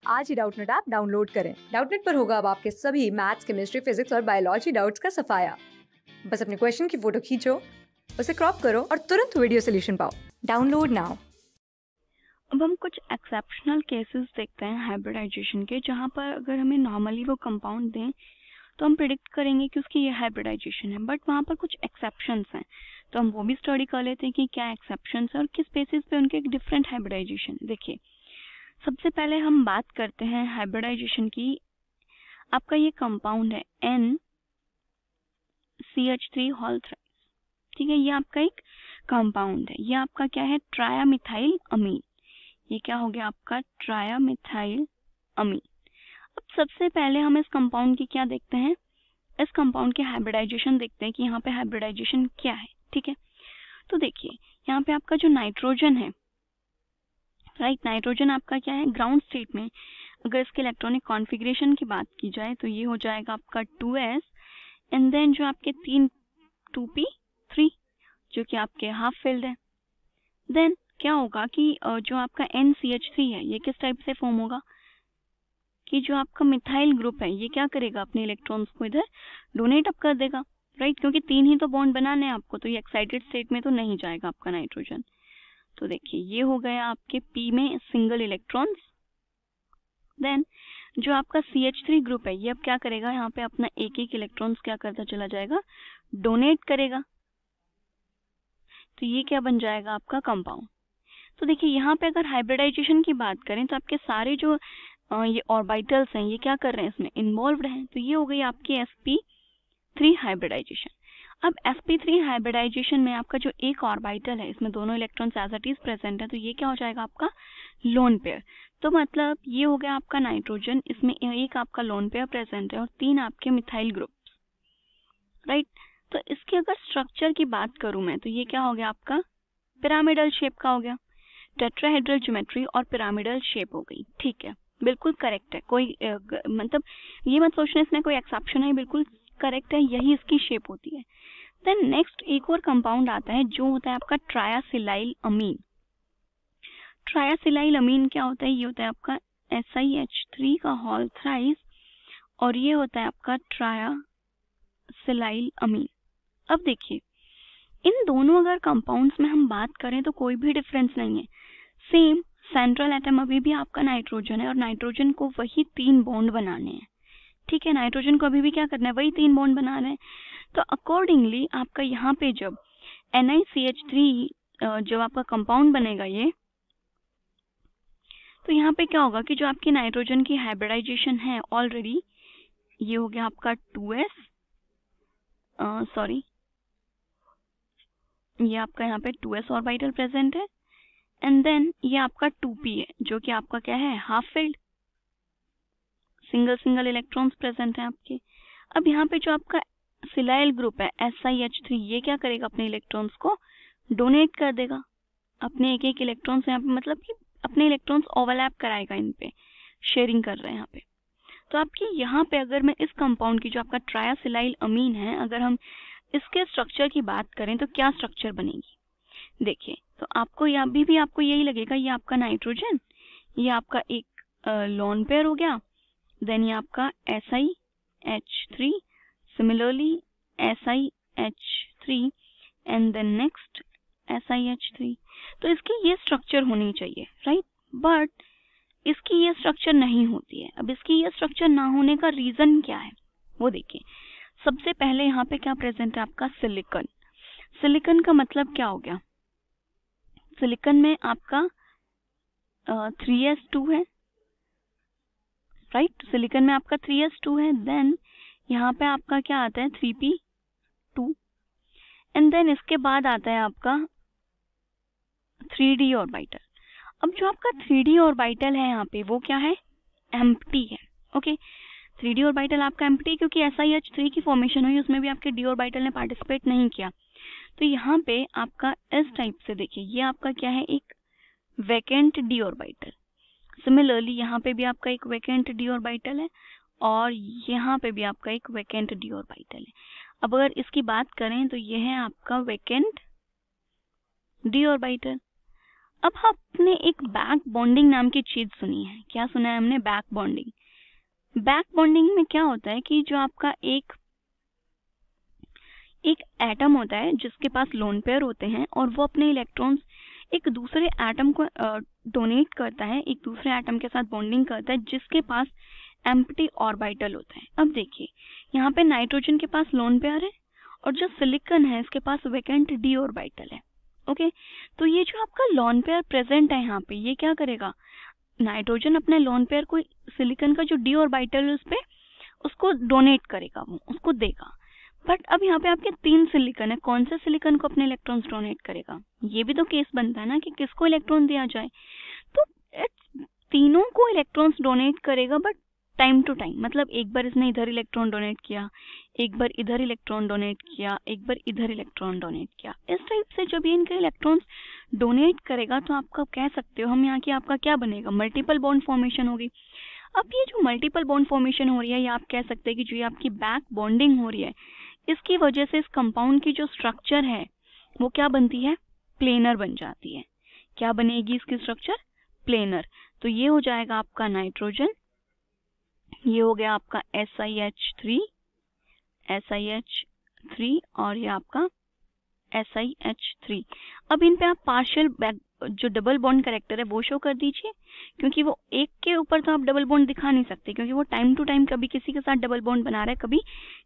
आज ही Doubtnut app download करें। Doubtnut पर होगा अब आपके सभी मैथ्स, केमिस्ट्री, फिजिक्स और बायोलॉजी डाउट्स का सफाया। बस अपने क्वेश्चन की फोटो खींचो, उसे क्रॉप करो और तुरंत वीडियो सोल्यूशन पाओ। Download now. अब हम कुछ एक्सेप्शनल केसेस देखते हैं हाइब्रिडाइजेशन के, जहाँ पर अगर हमें नॉर्मली वो कंपाउंड दें तो हम प्रिडिक्ट करेंगे कि उसकी ये हाइब्रिडाइजेशन है, बट वहाँ पर कुछ एक्सेप्शंस हैं, तो हम वो भी स्टडी कर लेते हैं कि क्या एक्सेप्शंस है और किस बेसिस पे उनके एक डिफरेंट हाइब्रिडाइजेशन। देखिए, सबसे पहले हम बात करते हैं हाइब्रिडाइजेशन की। आपका ये कंपाउंड है NCH3 होल थ्राइस, ठीक है, ये आपका एक कंपाउंड है। ये आपका क्या है? ट्रायामिथाइल अमीन। ये क्या हो गया आपका? ट्रायामिथाइल अमीन। अब सबसे पहले हम इस कंपाउंड की क्या देखते हैं? इस कंपाउंड की हाइब्रिडाइजेशन देखते हैं कि यहाँ पे हाइब्रिडाइजेशन क्या है, ठीक है। तो देखिए, यहाँ पे आपका जो नाइट्रोजन है, राइट, नाइट्रोजन आपका क्या है? ग्राउंड स्टेट में अगर इसके इलेक्ट्रॉनिक कॉन्फ़िगरेशन की बात की जाए तो ये हो जाएगा आपका 2s एंड देन जो आपके 3 2p3 जो कि आपके हाफ फिल्ड है। देन क्या होगा कि जो आपका NCH3 है ये किस टाइप से फॉर्म होगा कि जो आपका मिथाइल ग्रुप है ये क्या करेगा? अपने इलेक्ट्रॉन्स को इधर डोनेट अप कर देगा, राइट, क्योंकि 3 ही तो बॉन्ड बनाने हैं आपको, तो ये एक्साइटेड स्टेट में तो नहीं जाएगा आपका नाइट्रोजन। तो देखिए, ये हो गया आपके P में सिंगल इलेक्ट्रॉन्स। देन जो आपका CH3 ग्रुप है ये अब क्या करेगा? यहाँ पे अपना एक एक इलेक्ट्रॉन्स क्या करता चला जाएगा? डोनेट करेगा। तो ये क्या बन जाएगा? आपका कंपाउंड। तो देखिए, यहाँ पे अगर हाइब्रिडाइजेशन की बात करें तो आपके सारे जो ये ऑर्बिटल्स हैं ये क्या कर रहे हैं? इसमें इन्वॉल्व्ड हैं। तो ये हो गई आपकी sp3 हाइब्रिडाइजेशन। अब sp3 हाइब्रिडाइजेशन में आपका जो एक ऑर्बिटल है इसमें दोनों electrons as it is present है, तो ये क्या हो जाएगा? आपका लोन पेयर। तो मतलब ये हो गया आपका नाइट्रोजन, इसमें एक आपका लोन पेयर प्रेजेंट है और 3 आपके मिथाइल ग्रुप, राइट। तो इसके अगर स्ट्रक्चर की बात करूं मैं तो ये क्या हो गया? आपका पिरामिडल शेप का हो गया, टेट्राहेड्रल ज्योमेट्री और पिरामिडल शेप हो गई, ठीक है, बिल्कुल करेक्ट है। कोई मतलब ये मत सोचना इसमें कोई एक्सेप्शन है, बिल्कुल करेक्ट है, यही इसकी शेप होती है। देन नेक्स्ट एक और कंपाउंड आता है जो होता है आपका ट्रायासिलाइल अमीन। ट्रायासिलाइल अमीन क्या होता है? ये होता है आपका SiH3 का होल थ्राइस और ये होता है आपका ट्रायासिलाइल अमीन। अब देखिए, इन दोनों अगर कंपाउंड्स में हम बात करें तो कोई भी डिफरेंस नहीं है। सेम सेंट्रल एटम अभी भी आपका नाइट्रोजन है और नाइट्रोजन को वही 3 बॉन्ड बनाने हैं, ठीक है, नाइट्रोजन को अभी भी क्या करना है? वही 3 बॉन्ड बनाना है। तो अकॉर्डिंगली आपका यहाँ पे जब NiCH3 जब आपका कंपाउंड बनेगा ये, तो यहाँ पे क्या होगा कि जो आपकी नाइट्रोजन की हाइब्रिडाइजेशन है ऑलरेडी, ये हो गया आपका 2s, सॉरी, ये आपका यहाँ पे 2s ऑर्बिटल प्रेजेंट है एंड देन ये आपका 2p है जो कि आपका क्या है? Half filled, single single electrons present है आपके। अब यहाँ पे जो आपका सिलाइल ग्रुप है SiH3 ये क्या करेगा? अपने इलेक्ट्रॉन्स को डोनेट कर देगा, अपने एक एक इलेक्ट्रॉन्स यहाँ पे, मतलब कि अपने इलेक्ट्रॉन्स ओवरलैप कराएगा, इन पे शेयरिंग कर रहे हैं यहाँ पे। तो आपकी यहाँ पे अगर मैं इस कंपाउंड की जो आपका ट्रायासिलाइल अमीन है, अगर हम इसके स्ट्रक्चर की बात करें तो क्या स्ट्रक्चर बनेगी? देखिए, तो आपको यहाँ भी आपको यही लगेगा, ये आपका नाइट्रोजन, ये आपका एक लोन पेयर हो गया, देन ये आपका SiH3, similarly SiH3 and then next SiH3। तो इसकी ये स्ट्रक्चर होनी चाहिए, राइट, बट इसकी ये स्ट्रक्चर नहीं होती है। अब इसकी ये स्ट्रक्चर ना होने का रीजन क्या है वो देखिए। सबसे पहले यहाँ पे क्या प्रेजेंट है? आपका सिलिकॉन। सिलिकॉन का मतलब क्या हो गया? सिलिकॉन में आपका 3s2 है, राइट, सिलिकॉन में आपका 3s2 है। देन यहाँ पे आपका क्या आता है? 3p2 एंड देन इसके बाद आता है आपका 3d ऑर्बिटल। अब जो आपका 3d ऑर्बिटल है यहाँ पे वो क्या है? एम्प्टी है, ओके। 3d ऑर्बिटल आपका एम्प्टी क्योंकि SiH3 की फॉर्मेशन हुई, उसमें भी आपके d ऑर्बिटल ने पार्टिसिपेट नहीं किया। तो यहाँ पे आपका इस टाइप से देखिए, ये आपका क्या है? एक वैकेंट d ऑर्बिटल। सिमिलरली यहाँ पे भी आपका एक वैकेंट d ऑर्बिटल है और यहाँ पे भी आपका एक वैकेंट d ऑर्बिटल है। अब अगर इसकी बात करें तो ये है आपका वैकेंट d ऑर्बिटल। अब आपने एक बैक बॉन्डिंग नाम की चीज सुनी है, क्या सुना है हमने? Back bonding. बैक बॉन्डिंग में क्या होता है कि जो आपका एक एटम होता है जिसके पास लोन पेयर होते हैं और वो अपने इलेक्ट्रॉन्स एक दूसरे एटम को डोनेट करता है, एक दूसरे एटम के साथ बॉन्डिंग करता है जिसके पास एम्प्टी ऑर्बिटल होता है। अब देखिए यहाँ पे नाइट्रोजन के पास लोन पेयर है और जो सिलिकॉन है इसके पास वैकेंट डी ऑर्बिटल है। ओके, तो ये जो आपका लोन पेयर प्रेजेंट है यहाँ पे, ये क्या करेगा? नाइट्रोजन अपने लोन पेयर को सिलिकॉन का जो डी ऑर्बिटल है उस पे उसको डोनेट करेगा, वो उसको देगा। बट अब यहाँ पे आपके 3 सिलिकॉन है, कौन से सिलिकॉन को अपने इलेक्ट्रॉन्स डोनेट करेगा? ये भी तो केस बनता है ना कि किसको इलेक्ट्रॉन दिया जाए। तो तीनों को इलेक्ट्रॉन्स डोनेट करेगा बट टाइम टू टाइम, मतलब एक बार इसने इधर इलेक्ट्रॉन डोनेट किया, एक बार इधर इलेक्ट्रॉन डोनेट किया, एक बार इधर इलेक्ट्रॉन डोनेट किया। इस टाइप से जब ये इनके इलेक्ट्रॉन्स डोनेट करेगा तो आपका कह सकते हो हम यहाँ की आपका क्या बनेगा? मल्टीपल बॉन्ड फॉर्मेशन होगी। अब ये जो मल्टीपल बॉन्ड फॉर्मेशन हो रही है, ये आप कह सकते हैं कि जो ये आपकी बैक बॉन्डिंग हो रही है, इसकी वजह से इस कंपाउंड की जो स्ट्रक्चर है वो क्या बनती है? प्लेनर बन जाती है। क्या बनेगी इसकी स्ट्रक्चर? प्लेनर। तो ये हो जाएगा आपका नाइट्रोजन, ये हो गया आपका SiH3 और ये आपका SiH3। अब इन पे आप पार्शियल जो डबल बॉन्ड कैरेक्टर है वो शो कर दीजिए, क्योंकि वो एक के ऊपर तो आप डबल बॉन्ड दिखा नहीं सकते, क्योंकि वो टाइम टू टाइम कभी किसी के साथ डबल बॉन्ड बना रहा है, कभी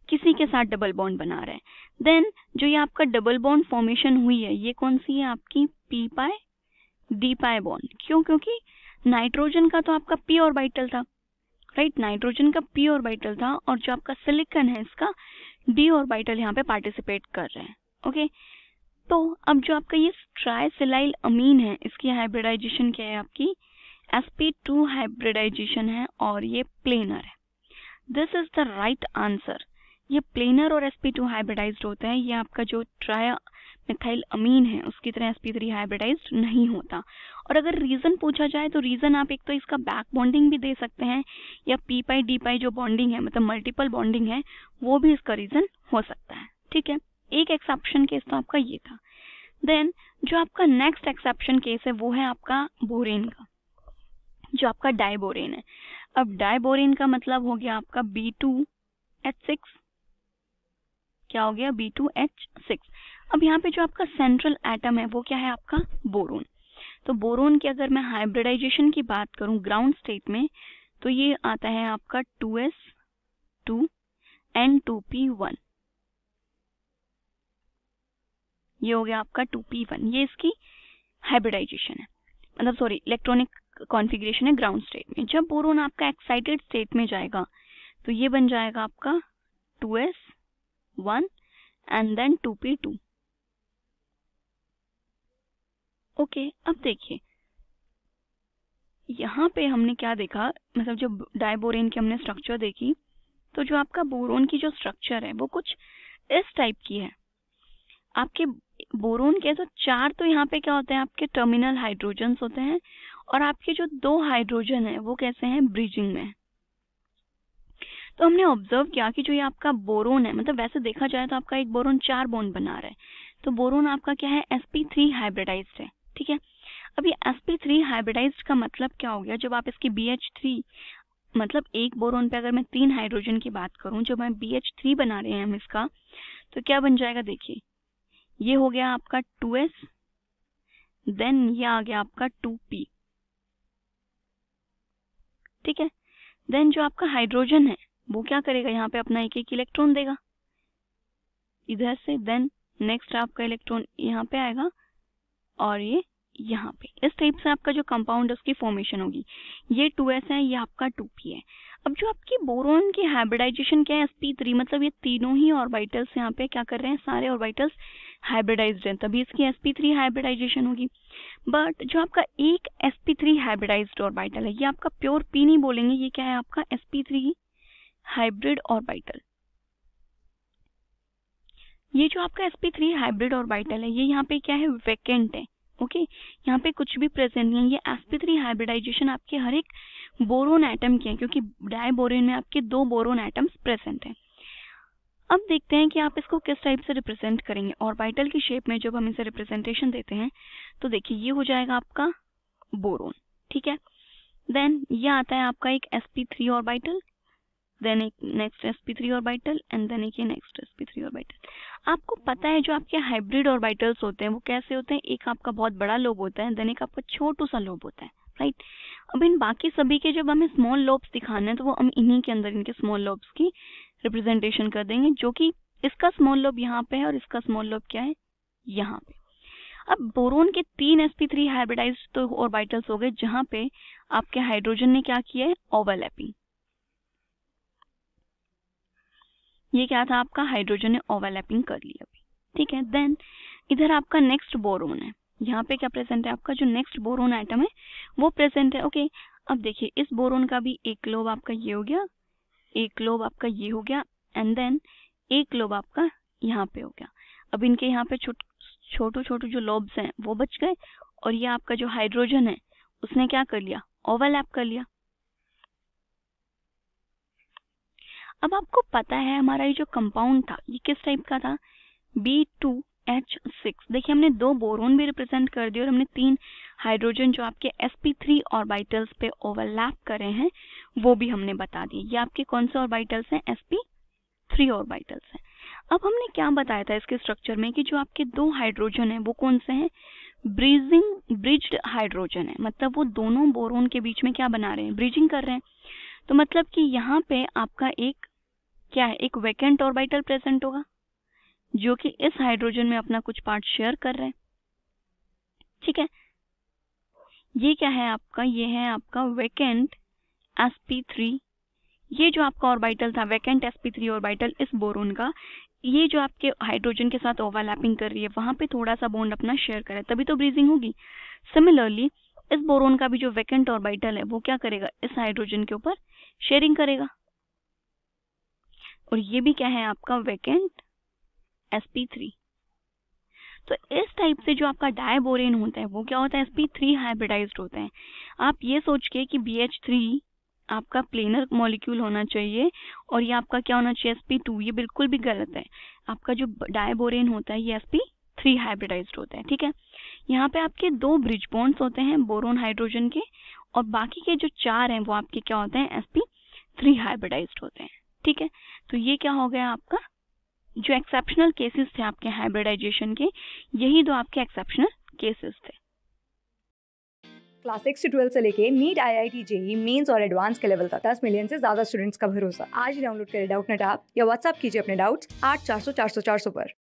किसी के साथ डबल बॉन्ड बना रहा है। देन जो ये आपका डबल बॉन्ड फॉर्मेशन हुई है, ये कौन सी है? आपकी p पाई d पाई बॉन्ड। क्यों? क्योंकि नाइट्रोजन का तो आपका p ऑर्बिटल था, राइट? नाइट्रोजन का p ऑर्बिटल था और जो आपका सिलिकॉन है इसका d ऑर्बिटल यहाँ पे पार्टिसिपेट कर रहे हैं। ओके, तो अब जो आपका ये ट्राइसिलाइल अमीन है, इसकी हाइब्रिडाइजेशन क्या है? आपकी sp2 हाइब्रिडाइजेशन है और ये प्लेनर है। This is the right answer. ये प्लेनर और sp2 हाइब्रिडाइज्ड होता है। ये आपका जो ट्राया मिथाइल अमीन है उसकी तरह sp3 हाइब्रिडाइज्ड नहीं होता। और अगर रीजन पूछा जाए तो रीजन आप एक तो इसका बैक बॉन्डिंग भी दे सकते हैं, या p पाई d पाई जो बॉन्डिंग है, मतलब मल्टीपल बॉन्डिंग है, वो भी इसका रीजन हो सकता है। ठीक है, एक एक्सेप्शन केस तो आपका ये था। देन जो आपका नेक्स्ट एक्सेप्शन केस है वो है आपका बोरेन का, जो आपका डाइबोरेन है। अब डाइबोरेन का मतलब हो गया आपका B2H6। क्या हो गया? B2H6। अब यहाँ पे जो आपका सेंट्रल एटम है वो क्या है? आपका बोरोन। तो बोरोन की अगर मैं हाइब्रिडाइजेशन की बात करूं ग्राउंड स्टेट में, तो ये आता है आपका 2s2n2p1। ये हो गया आपका 2p1। ये इसकी हाइब्रिडाइजेशन है, मतलब सॉरी इलेक्ट्रॉनिक कॉन्फ़िगरेशन है ग्राउंड स्टेट में। जब बोरोन आपका एक्साइटेड स्टेट में जाएगा तो ये बन जाएगा आपका 2s1 and then 2p2। Okay, अब देखिए यहाँ पे हमने क्या देखा, मतलब जब डाइबोरेन की हमने स्ट्रक्चर देखी, तो जो आपका बोरोन की जो स्ट्रक्चर है वो कुछ इस टाइप की है। आपके बोरोन के तो 4 तो यहाँ पे क्या होते हैं? आपके टर्मिनल हाइड्रोजन्स होते हैं, और आपके जो 2 हाइड्रोजन है वो कैसे हैं? ब्रिजिंग में। तो हमने ऑब्जर्व किया कि जो ये आपका बोरोन है, मतलब वैसे देखा जाए तो आपका एक बोरोन 4 बॉन्ड बना रहा है, तो बोरोन आपका क्या है? sp3 हाइब्रिडाइज्ड है। ठीक है, अब ये sp3 हाइब्रिडाइज्ड का मतलब क्या हो गया? जब आप इसकी BH3, मतलब एक बोरोन पे अगर मैं 3 हाइड्रोजन की बात करूं, जब मैं BH3 बना रहे हैं हम इसका, तो क्या बन जाएगा? देखिए ये हो गया आपका 2s, देन ये आ गया आपका 2p। ठीक है, देन जो आपका हाइड्रोजन है वो क्या करेगा? यहाँ पे अपना एक एक इलेक्ट्रॉन देगा इधर से, देन नेक्स्ट आपका इलेक्ट्रॉन यहाँ पे आएगा और ये यहाँ पे। इस टाइप से आपका जो कंपाउंड है उसकी फॉर्मेशन होगी। ये 2s है, ये आपका 2p है। अब जो आपकी बोरोन की हाइब्रिडाइजेशन क्या है? sp3, मतलब ये तीनों ही ऑर्बिटल्स यहाँ पे क्या कर रहे हैं? सारे ऑर्बिटल्स हाइब्रिडाइज्ड हैं, तभी इसकी sp3 हाइब्रिडाइजेशन होगी। बट जो आपका एक sp3 हाइब्रिडाइज्ड ऑर्बिटल है, ये आपका प्योर p नहीं बोलेंगे, ये क्या है? आपका sp3 हाइब्रिड ऑर्बिटल। ये जो आपका sp3 हाइब्रिड ऑर्बिटल है, ये यहाँ पे क्या है? वैकेंट है। ओके, यहाँ पे कुछ भी प्रेजेंट नहीं है। ये sp3 हाइब्रिडाइजेशन आपके हर एक बोरोन एटम की है, क्योंकि डाइबोरेन में आपके 2 बोरोन एटम्स प्रेजेंट हैं। अब देखते हैं कि आप इसको किस टाइप से रिप्रेजेंट करेंगे। ऑर्बिटल की शेप में जब हम इसे रिप्रेजेंटेशन देते हैं तो देखिए ये हो जाएगा आपका बोरोन, ठीक है। देन ये आता है आपका एक sp3 ऑर्बिटल, देन एक next sp3 orbital and then एक ये नेक्स्ट sp3 ऑर्बिटल। आपको पता है जो आपके हाइब्रिड ऑर्बिटल्स होते हैं वो कैसे होते हैं, एक आपका बहुत बड़ा लोब होता है, देन एक आपका छोटू सा लोब होता है, राइट। अब इन बाकी सभी के जब हमें स्मॉल लोब्स दिखाने हैं तो वो हम इन्हीं के अंदर इनके स्मॉल लोब्स की रिप्रेजेंटेशन कर देंगे, जो कि इसका स्मॉल लोब यहाँ पे है और इसका स्मॉल लोब क्या है, यहाँ पे। अब बोरोन के 3 sp3 हाइब्रिडाइज्ड तो ऑर्बिटल्स हो गए जहां पे आपके हाइड्रोजन ने क्या किया है, ओवरलैपिंग। ये क्या था आपका, हाइड्रोजन ने ओवरलैपिंग कर लिया अभी, ठीक है। देन इधर आपका नेक्स्ट बोरोन है, यहाँ पे क्या प्रेजेंट है, आपका जो नेक्स्ट बोरोन आइटम है वो प्रेजेंट है, ओके। अब देखिए इस बोरोन का भी एक लोब आपका ये हो गया, एक लोब आपका ये हो गया एंड देन एक लोब आपका यहाँ पे हो गया। अब इनके यहाँ पे छोटू छोटू जो लोब्स हैं वो बच गए और ये आपका जो हाइड्रोजन है उसने क्या कर लिया, ओवरलैप कर लिया। अब आपको पता है हमारा ये जो कंपाउंड था ये किस टाइप का था, B2H6। देखिए हमने 2 बोरोन भी रिप्रेजेंट कर दिए और हमने 3 हाइड्रोजन जो आपके sp3 ऑर्बिटल्स पे ओवरलैप करे हैं वो भी हमने बता दिए। ये आपके कौन से ऑर्बिटल्स हैं, sp3 ऑर्बिटल्स हैं। अब हमने क्या बताया था इसके स्ट्रक्चर में कि जो आपके 2 हाइड्रोजन हैं वो कौन से हैं, ब्रिज्ड हाइड्रोजन है, मतलब वो दोनों बोरोन के बीच में क्या बना रहे हैं, ब्रिजिंग कर रहे हैं। तो मतलब कि यहाँ पे आपका एक क्या है, एक वैकेंट ऑर्बिटल प्रेजेंट होगा जो कि इस हाइड्रोजन में अपना कुछ पार्ट शेयर कर रहे हैं, ठीक है। ये क्या है आपका, ये है आपका वैकेंट sp3। ये जो आपका ऑर्बिटल था वैकेंट sp3 ऑर्बिटल इस बोरोन का, ये जो आपके हाइड्रोजन के साथ ओवरलैपिंग कर रही है वहां पे थोड़ा सा बॉन्ड अपना शेयर करे तभी तो ब्रीजिंग होगी। सिमिलरली इस बोरोन का भी जो वैकेंट ऑर्बिटल है वो क्या करेगा, इस हाइड्रोजन के ऊपर शेयरिंग करेगा। और ये भी क्या है आपका वैकेंट sp3। तो इस टाइप से जो आपका डायबोरेन होता है वो क्या होता है, sp3 हाइब्रिडाइज्ड होता है। आप ये सोच के कि BH3 आपका प्लेनर मॉलिक्यूल होना चाहिए और ये आपका क्या होना चाहिए, sp2, ये बिल्कुल भी गलत है। आपका जो डायबोरेन होता है ये sp3 हाइब्रिडाइज्ड होता है, ठीक है। यहाँ पे आपके 2 ब्रिज बॉन्ड्स होते हैं बोरोन हाइड्रोजन के और बाकी के जो 4 हैं वो आपके क्या होते हैं, sp3 हाइब्रिडाइज्ड होते हैं, ठीक है। तो ये क्या हो गया आपका, जो एक्सेप्शनल केसेस थे आपके हाइब्रिडाइजेशन के, यही 2 आपके एक्सेप्शनल केसेस थे। क्लास 6 से 12 से लेके नीट, IIT, JEE मेंस और एडवांस के लेवल तक 10 मिलियन से ज्यादा स्टूडेंट्स का भरोसा। आज ही डाउनलोड करें डाउटनेट ऐप या व्हाट्सएप कीजिए अपने डाउट्स 8400 400 400 पर।